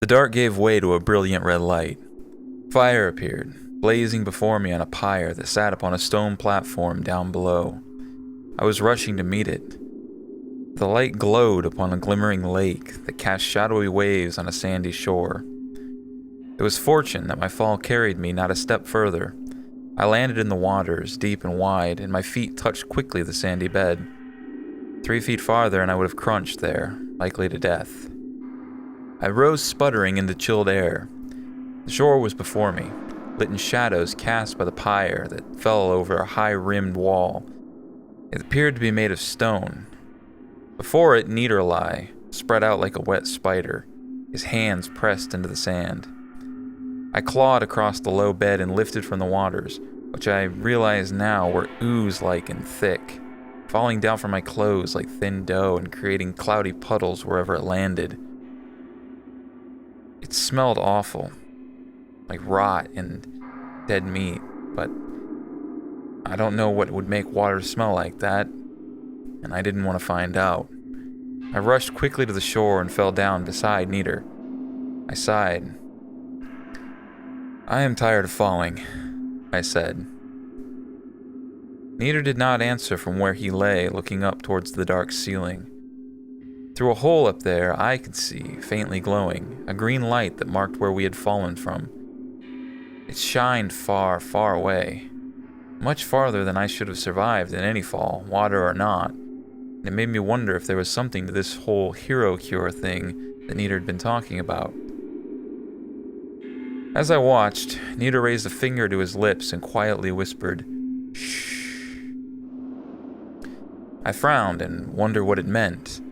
The dark gave way to a brilliant red light. Fire appeared, blazing before me on a pyre that sat upon a stone platform down below. I was rushing to meet it. The light glowed upon a glimmering lake that cast shadowy waves on a sandy shore. It was fortune that my fall carried me not a step further. I landed in the waters, deep and wide, and my feet touched quickly the sandy bed. 3 feet farther and I would have crunched there, likely to death. I rose sputtering into chilled air. The shore was before me, lit in shadows cast by the pyre that fell over a high-rimmed wall. It appeared to be made of stone. Before it, Nieder lay, spread out like a wet spider, his hands pressed into the sand. I clawed across the low bed and lifted from the waters, which I realized now were ooze-like and thick, falling down from my clothes like thin dough and creating cloudy puddles wherever it landed. It smelled awful, like rot and dead meat, but I don't know what would make water smell like that, and I didn't want to find out. I rushed quickly to the shore and fell down beside Nieder. I sighed. "I am tired of falling," I said. Nieder did not answer from where he lay, looking up towards the dark ceiling. Through a hole up there, I could see, faintly glowing, a green light that marked where we had fallen from. It shined far, far away, much farther than I should have survived in any fall, water or not, and it made me wonder if there was something to this whole hero cure thing that Nieder had been talking about. As I watched, Nieder raised a finger to his lips and quietly whispered, "Shh." I frowned and wondered what it meant.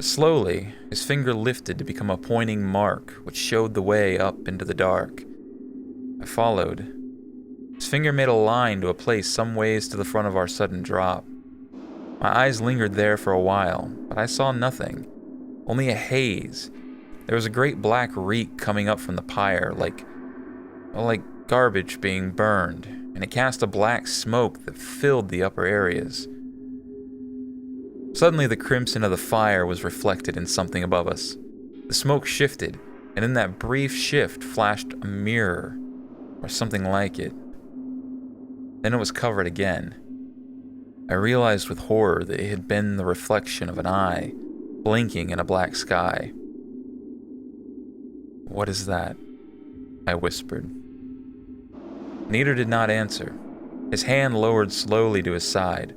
Slowly, his finger lifted to become a pointing mark which showed the way up into the dark. I followed. His finger made a line to a place some ways to the front of our sudden drop. My eyes lingered there for a while, but I saw nothing, only a haze. There was a great black reek coming up from the pyre, like garbage being burned, and it cast a black smoke that filled the upper areas. Suddenly the crimson of the fire was reflected in something above us. The smoke shifted, and in that brief shift flashed a mirror, or something like it. Then it was covered again. I realized with horror that it had been the reflection of an eye, blinking in a black sky. "What is that?" I whispered. Nieder did not answer. His hand lowered slowly to his side.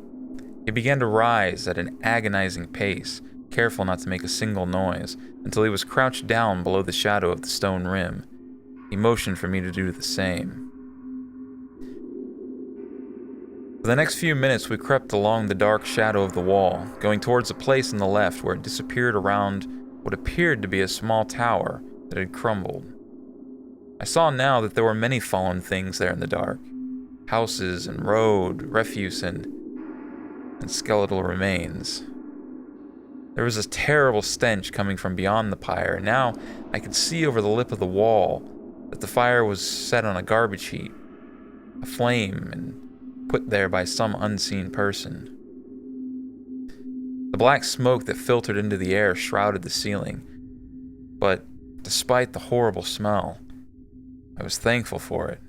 He began to rise at an agonizing pace, careful not to make a single noise, until he was crouched down below the shadow of the stone rim. He motioned for me to do the same. For the next few minutes we crept along the dark shadow of the wall, going towards a place on the left where it disappeared around what appeared to be a small tower that had crumbled. I saw now that there were many fallen things there in the dark. Houses and road, refuse and skeletal remains. There was a terrible stench coming from beyond the pyre, and now I could see over the lip of the wall that the fire was set on a garbage heap, a flame, and put there by some unseen person. The black smoke that filtered into the air shrouded the ceiling, but despite the horrible smell, I was thankful for it.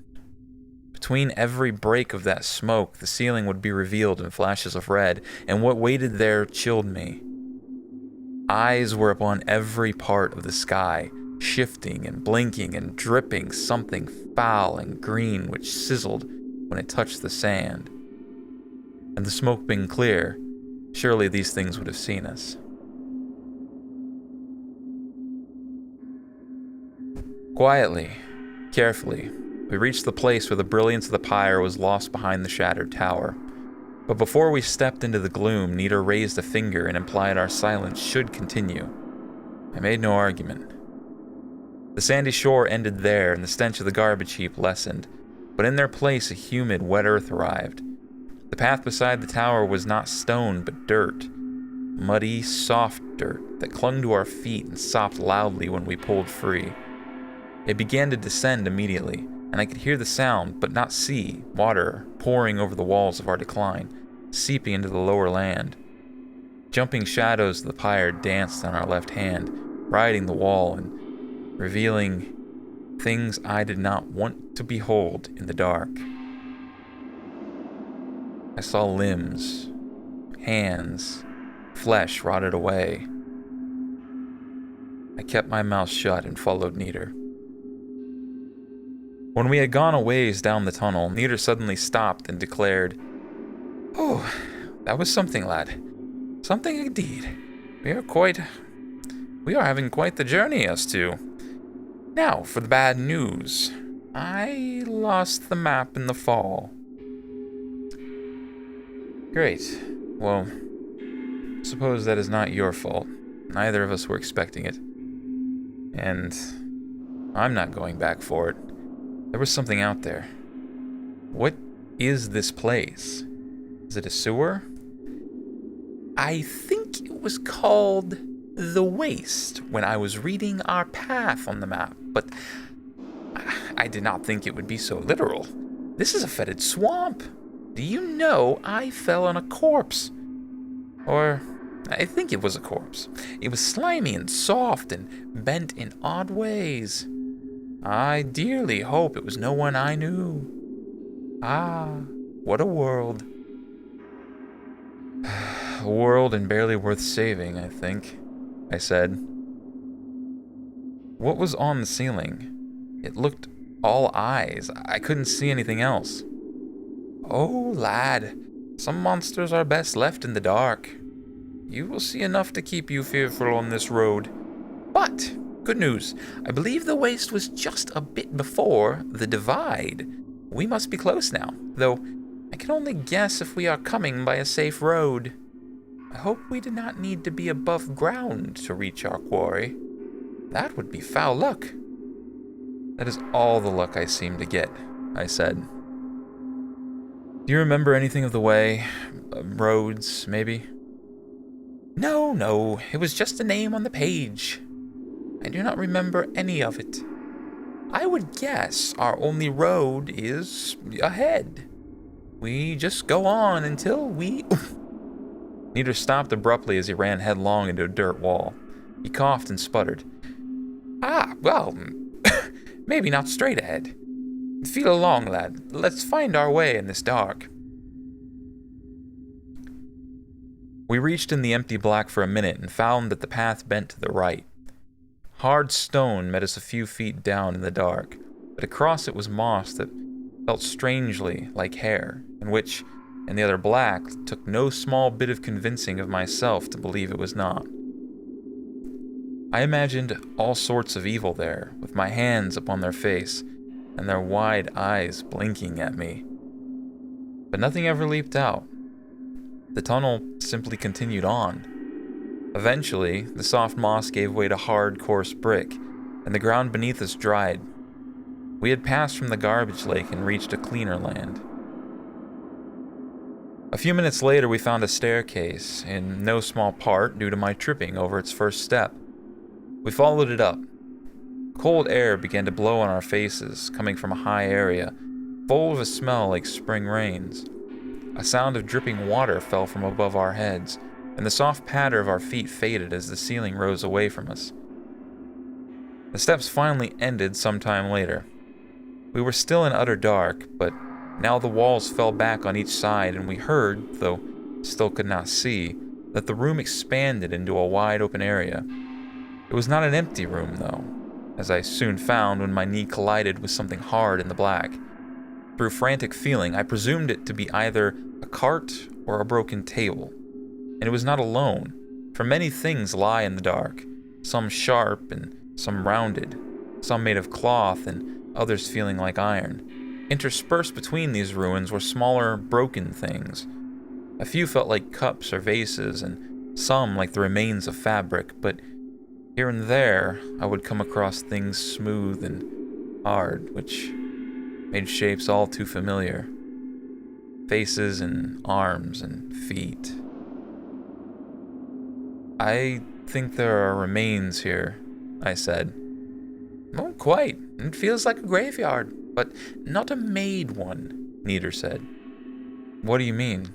Between every break of that smoke, the ceiling would be revealed in flashes of red, and what waited there chilled me. Eyes were upon every part of the sky, shifting and blinking and dripping something foul and green which sizzled when it touched the sand. And the smoke being clear, surely these things would have seen us. Quietly, carefully, we reached the place where the brilliance of the pyre was lost behind the shattered tower. But before we stepped into the gloom, Nieder raised a finger and implied our silence should continue. I made no argument. The sandy shore ended there, and the stench of the garbage heap lessened, but in their place a humid, wet earth arrived. The path beside the tower was not stone, but dirt. Muddy, soft dirt that clung to our feet and sopped loudly when we pulled free. It began to descend immediately, and I could hear the sound, but not see, water pouring over the walls of our decline, seeping into the lower land. Jumping shadows of the pyre danced on our left hand, riding the wall and revealing things I did not want to behold in the dark. I saw limbs, hands, flesh rotted away. I kept my mouth shut and followed Nieder. When we had gone a ways down the tunnel, Nieder suddenly stopped and declared, "Oh, that was something, lad. Something indeed. We are having quite the journey, us two. Now, for the bad news. I lost the map in the fall." "Great. Well, suppose that is not your fault. Neither of us were expecting it. And I'm not going back for it. There was something out there. What is this place? Is it a sewer?" "I think it was called the Waste when I was reading our path on the map, but I did not think it would be so literal. This is a fetid swamp. Do you know I fell on a corpse? Or I think it was a corpse. It was slimy and soft and bent in odd ways. I dearly hope it was no one I knew. Ah, what a world." "A world and barely worth saving, I think," I said. "What was on the ceiling? It looked all eyes. I couldn't see anything else." "Oh, lad, some monsters are best left in the dark. You will see enough to keep you fearful on this road. But, good news, I believe the Waste was just a bit before the divide. We must be close now, though I can only guess if we are coming by a safe road. I hope we do not need to be above ground to reach our quarry. That would be foul luck." "That is all the luck I seem to get," I said. "Do you remember anything of the way? Roads, maybe?" No, it was just a name on the page. I do not remember any of it. I would guess our only road is ahead. We just go on until we..." Nieder stopped abruptly as he ran headlong into a dirt wall. He coughed and sputtered. "Ah, well, maybe not straight ahead. Feel along, lad. Let's find our way in this dark." We reached in the empty black for a minute and found that the path bent to the right. Hard stone met us a few feet down in the dark, but across it was moss that felt strangely like hair, and which, in the other black, took no small bit of convincing of myself to believe it was not. I imagined all sorts of evil there, with my hands upon their face, and their wide eyes blinking at me. But nothing ever leaped out. The tunnel simply continued on. Eventually, the soft moss gave way to hard, coarse brick, and the ground beneath us dried. We had passed from the garbage lake and reached a cleaner land. A few minutes later, we found a staircase, in no small part due to my tripping over its first step. We followed it up. Cold air began to blow on our faces, coming from a high area, full of a smell like spring rains. A sound of dripping water fell from above our heads, and the soft patter of our feet faded as the ceiling rose away from us. The steps finally ended some time later. We were still in utter dark, but now the walls fell back on each side, and we heard, though still could not see, that the room expanded into a wide open area. It was not an empty room, though, as I soon found when my knee collided with something hard in the black. Through frantic feeling, I presumed it to be either a cart or a broken table. And it was not alone, for many things lie in the dark, some sharp and some rounded, some made of cloth and others feeling like iron. Interspersed between these ruins were smaller, broken things. A few felt like cups or vases, and some like the remains of fabric, but here and there I would come across things smooth and hard, which made shapes all too familiar. Faces and arms and feet. "I think there are remains here," I said. "Oh, quite. It feels like a graveyard, but not a made one," Nieder said. "What do you mean?"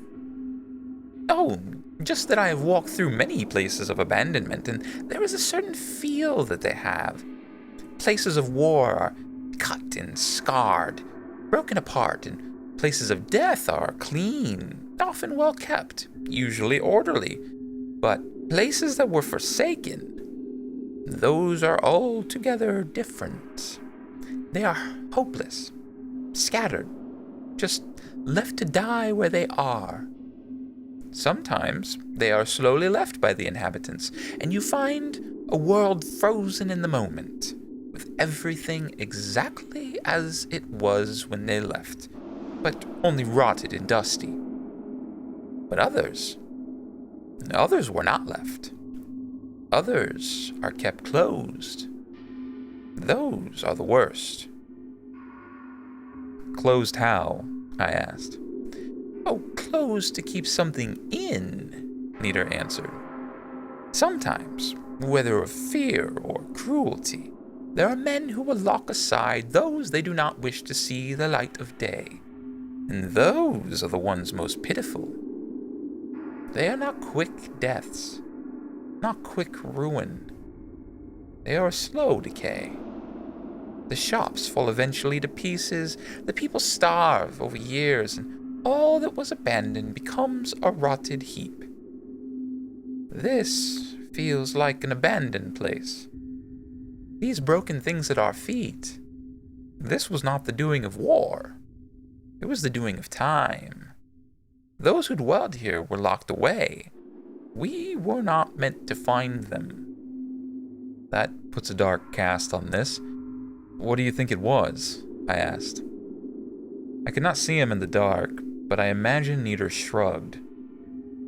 "Oh, just that I have walked through many places of abandonment, and there is a certain feel that they have. places of war are cut and scarred, broken apart, and places of death are clean, often well kept, usually orderly. But places that were forsaken, those are altogether different. They are hopeless, scattered, just left to die where they are. Sometimes they are slowly left by the inhabitants, and you find a world frozen in the moment, with everything exactly as it was when they left, but only rotted and dusty. But others were not left. Others are kept closed. Those are the worst. Closed how? I asked. Oh, closed to keep something in, Nita answered. Sometimes, whether of fear or cruelty, there are men who will lock aside those they do not wish to see the light of day. And those are the ones most pitiful. They are not quick deaths, not quick ruin. They are a slow decay. The shops fall eventually to pieces, the people starve over years, and all that was abandoned becomes a rotted heap. This feels like an abandoned place. These broken things at our feet, this was not the doing of war. It was the doing of time. Those who dwelled here were locked away. We were not meant to find them. That puts a dark cast on this. What do you think it was? I asked. I could not see him in the dark, but I imagine Nita shrugged.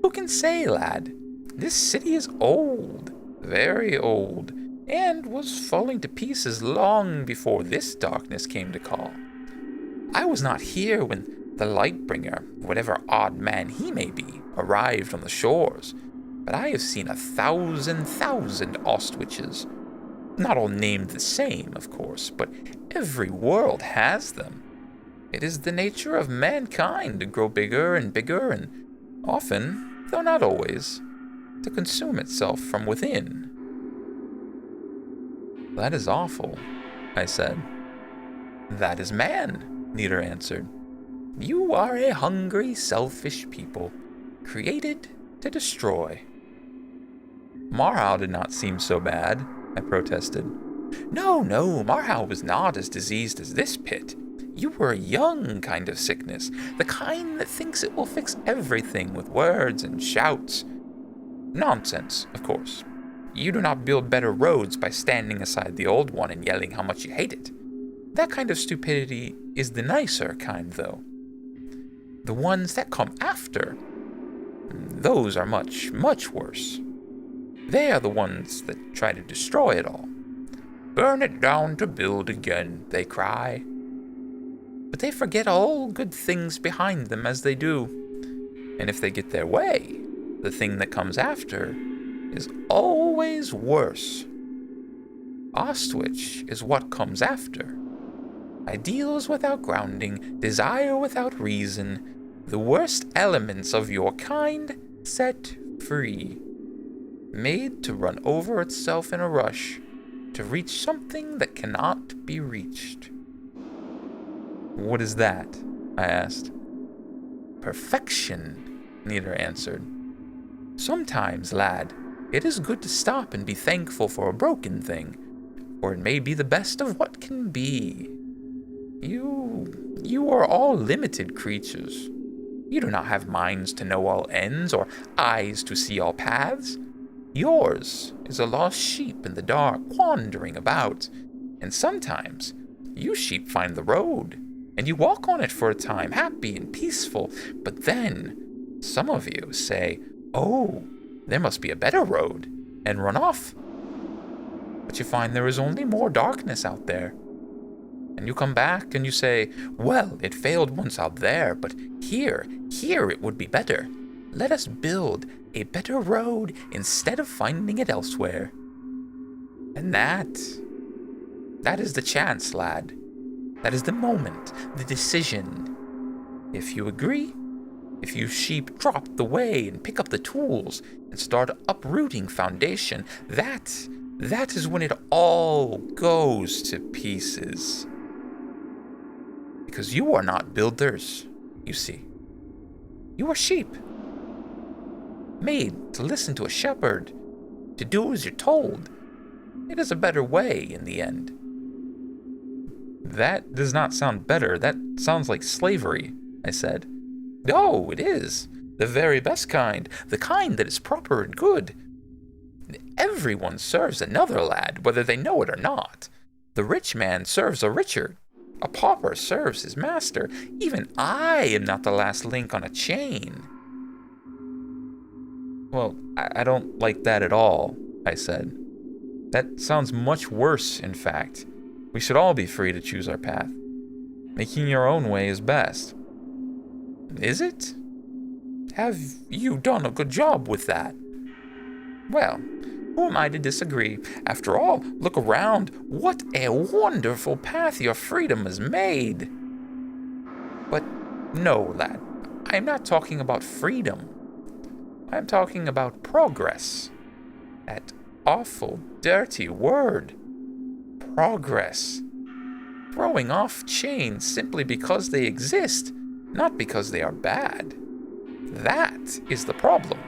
Who can say, lad? This city is old, very old, and was falling to pieces long before this darkness came to call. I was not here when the Lightbringer, whatever odd man he may be, arrived on the shores, but I have seen 1,000 Ostwiches. Not all named the same, of course, but every world has them. It is the nature of mankind to grow bigger and bigger, and often, though not always, to consume itself from within. That is awful, I said. That is man, Nita answered. You are a hungry, selfish people, created to destroy. Marhau did not seem so bad, I protested. No, Marhau was not as diseased as this pit. You were a young kind of sickness, the kind that thinks it will fix everything with words and shouts. Nonsense, of course. You do not build better roads by standing aside the old one and yelling how much you hate it. That kind of stupidity is the nicer kind, though. The ones that come after, those are much, much worse. They are the ones that try to destroy it all. Burn it down to build again, they cry. But they forget all good things behind them as they do. And if they get their way, the thing that comes after is always worse. Ostwich is what comes after. Ideals without grounding, desire without reason, the worst elements of your kind set free. Made to run over itself in a rush, to reach something that cannot be reached. What is that? I asked. Perfection, Nita answered. Sometimes, lad, it is good to stop and be thankful for a broken thing, for it may be the best of what can be. You are all limited creatures. You do not have minds to know all ends or eyes to see all paths. Yours is a lost sheep in the dark wandering about, and sometimes you sheep find the road, and you walk on it for a time, happy and peaceful, but then some of you say, oh, there must be a better road, and run off. But you find there is only more darkness out there. And you come back and you say, well, it failed once out there, but here it would be better. Let us build a better road instead of finding it elsewhere. And that is the chance, lad. That is the moment, the decision. If you agree, if you sheep drop the way and pick up the tools and start uprooting foundation, that that is when it all goes to pieces. Because you are not builders, you see. You are sheep, made to listen to a shepherd, to do as you're told. It is a better way in the end. That does not sound better. That sounds like slavery, I said. Oh, it is. The very best kind. The kind that is proper and good. Everyone serves another lad, whether they know it or not. The rich man serves a richer. A pauper serves his master. Even I am not the last link on a chain. Well, I don't like that at all, I said. That sounds much worse, in fact. We should all be free to choose our path. Making your own way is best. Is it? Have you done a good job with that? Well, who am I to disagree? After all, look around. What a wonderful path your freedom has made. But no, lad, I am not talking about freedom. I am talking about progress. That awful, dirty word. Progress. Throwing off chains simply because they exist, not because they are bad. That is the problem.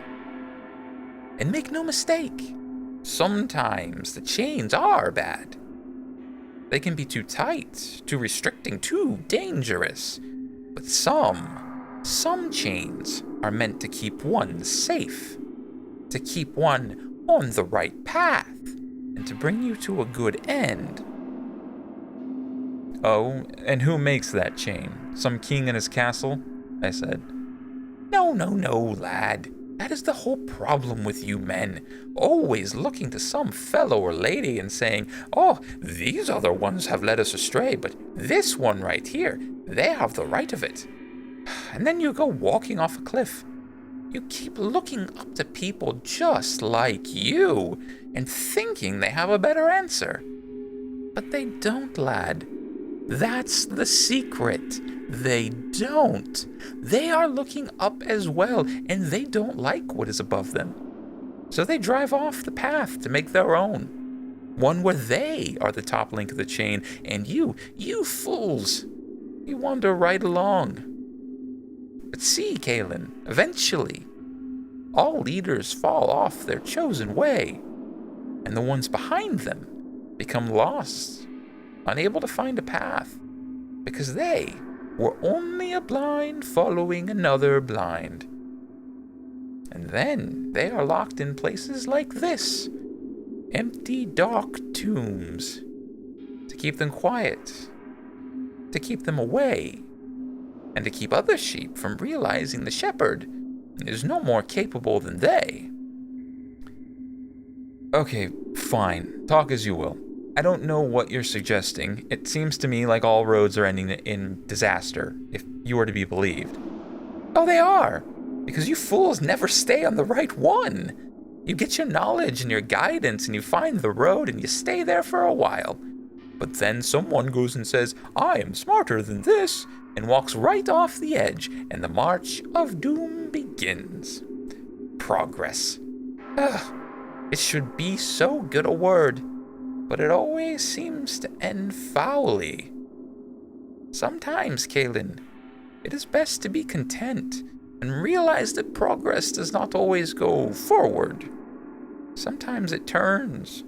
And make no mistake, sometimes the chains are bad. They can be too tight, too restricting, too dangerous. But some chains are meant to keep one safe, to keep one on the right path, and to bring you to a good end. Oh, and who makes that chain? Some king in his castle? I said. No, lad. That is the whole problem with you men. Always looking to some fellow or lady and saying, oh, these other ones have led us astray, but this one right here, they have the right of it. And then you go walking off a cliff. You keep looking up to people just like you and thinking they have a better answer. But they don't, lad. That's the secret. They don't. They are looking up as well, and they don't like what is above them. So they drive off the path to make their own. One where they are the top link of the chain, and you fools, you wander right along. But see, Calen, eventually, all leaders fall off their chosen way, and the ones behind them become lost, unable to find a path, because they were only a blind following another blind. And then they are locked in places like this, empty, dark tombs, to keep them quiet, to keep them away, and to keep other sheep from realizing the shepherd is no more capable than they. Okay, fine. Talk as you will. I don't know what you're suggesting. It seems to me like all roads are ending in disaster, if you are to be believed. Oh, they are, because you fools never stay on the right one. You get your knowledge and your guidance and you find the road and you stay there for a while. But then someone goes and says, I am smarter than this, and walks right off the edge, and the march of doom begins. Progress. It should be so good a word, but it always seems to end foully. Sometimes, Calen, it is best to be content and realize that progress does not always go forward. Sometimes it turns,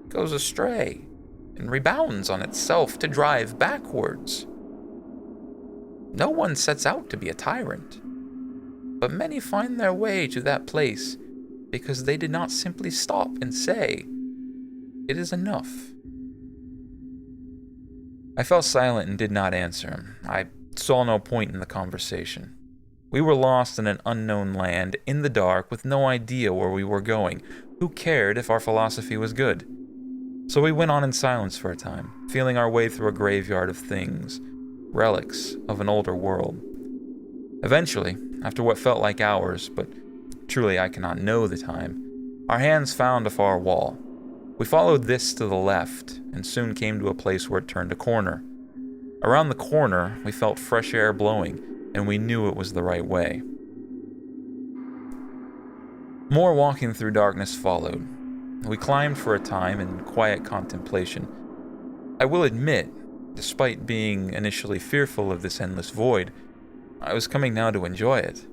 goes astray, and rebounds on itself to drive backwards. No one sets out to be a tyrant, but many find their way to that place because they did not simply stop and say, it is enough. I fell silent and did not answer him. I saw no point in the conversation. We were lost in an unknown land, in the dark, with no idea where we were going. Who cared if our philosophy was good? So we went on in silence for a time, feeling our way through a graveyard of things, relics of an older world. Eventually, after what felt like hours, but truly I cannot know the time, our hands found a far wall. We followed this to the left, and soon came to a place where it turned a corner. Around the corner, we felt fresh air blowing, and we knew it was the right way. More walking through darkness followed. We climbed for a time in quiet contemplation. I will admit, despite being initially fearful of this endless void, I was coming now to enjoy it.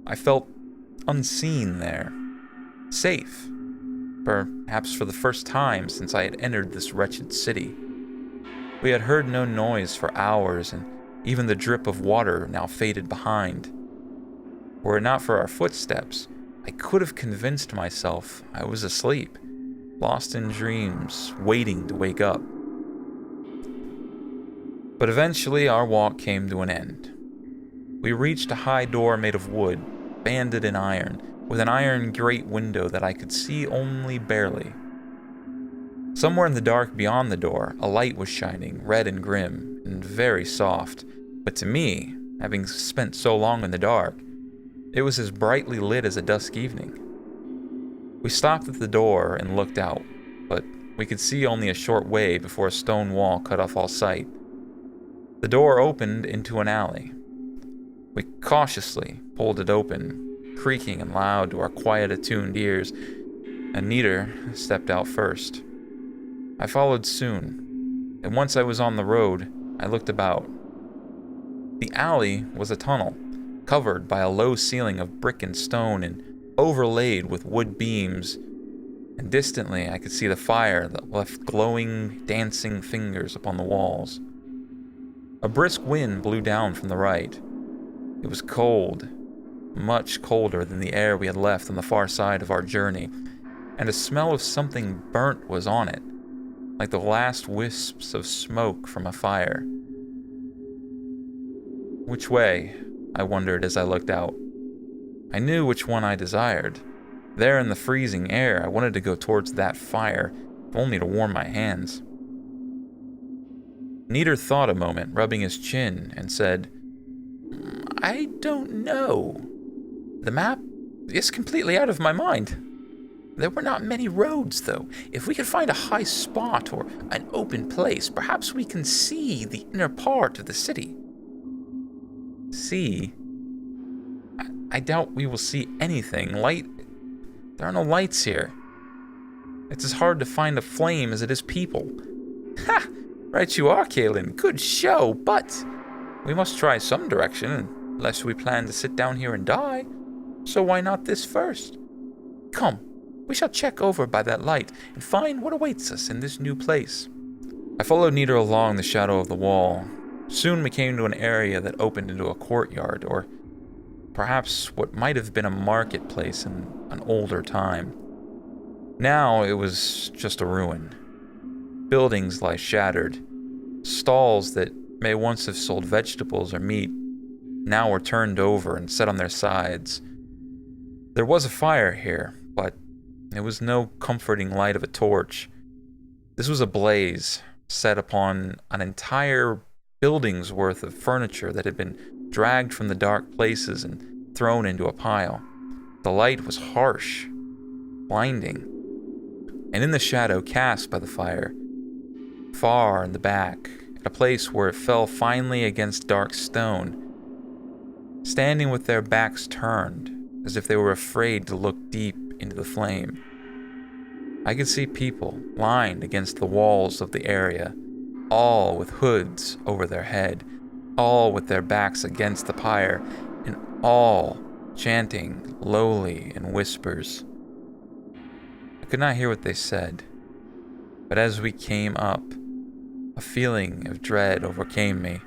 I felt unseen there, safe, perhaps for the first time since I had entered this wretched city. We had heard no noise for hours, and even the drip of water now faded behind. Were it not for our footsteps, I could have convinced myself I was asleep, lost in dreams, waiting to wake up. But eventually our walk came to an end. We reached a high door made of wood, banded in iron, with an iron grate window that I could see only barely. Somewhere in the dark beyond the door, a light was shining, red and grim, and very soft. But to me, having spent so long in the dark, it was as brightly lit as a dusk evening. We stopped at the door and looked out, but we could see only a short way before a stone wall cut off all sight. The door opened into an alley. We cautiously pulled it open, creaking and loud to our quiet, attuned ears, and Nieder stepped out first. I followed soon, and once I was on the road, I looked about. The alley was a tunnel, covered by a low ceiling of brick and stone and overlaid with wood beams, and distantly I could see the fire that left glowing, dancing fingers upon the walls. A brisk wind blew down from the right. It was cold, much colder than the air we had left on the far side of our journey, and a smell of something burnt was on it, like the last wisps of smoke from a fire. Which way? I wondered as I looked out. I knew which one I desired. There in the freezing air, I wanted to go towards that fire, if only to warm my hands. Nieder thought a moment, rubbing his chin, and said, "I don't know. The map is completely out of my mind. There were not many roads, though. If we could find a high spot or an open place, perhaps we can see the inner part of the city." See? I doubt we will see anything. There are no lights here. It's as hard to find a flame as it is people. Ha! Right you are, Calen. Good show, but we must try some direction, unless we plan to sit down here and die. So why not this first? Come, we shall check over by that light and find what awaits us in this new place. I followed Nieder along the shadow of the wall. Soon we came to an area that opened into a courtyard, or perhaps what might have been a marketplace in an older time. Now it was just a ruin. Buildings lie shattered. Stalls that may once have sold vegetables or meat now were turned over and set on their sides. There was a fire here, but it was no comforting light of a torch. This was a blaze set upon an entire building's worth of furniture that had been dragged from the dark places and thrown into a pile. The light was harsh, blinding, and in the shadow cast by the fire, far in the back, at a place where it fell finely against dark stone, standing with their backs turned, as if they were afraid to look deep into the flame. I could see people lined against the walls of the area, all with hoods over their head, all with their backs against the pyre, and all chanting lowly in whispers. I could not hear what they said, but as we came up, a feeling of dread overcame me.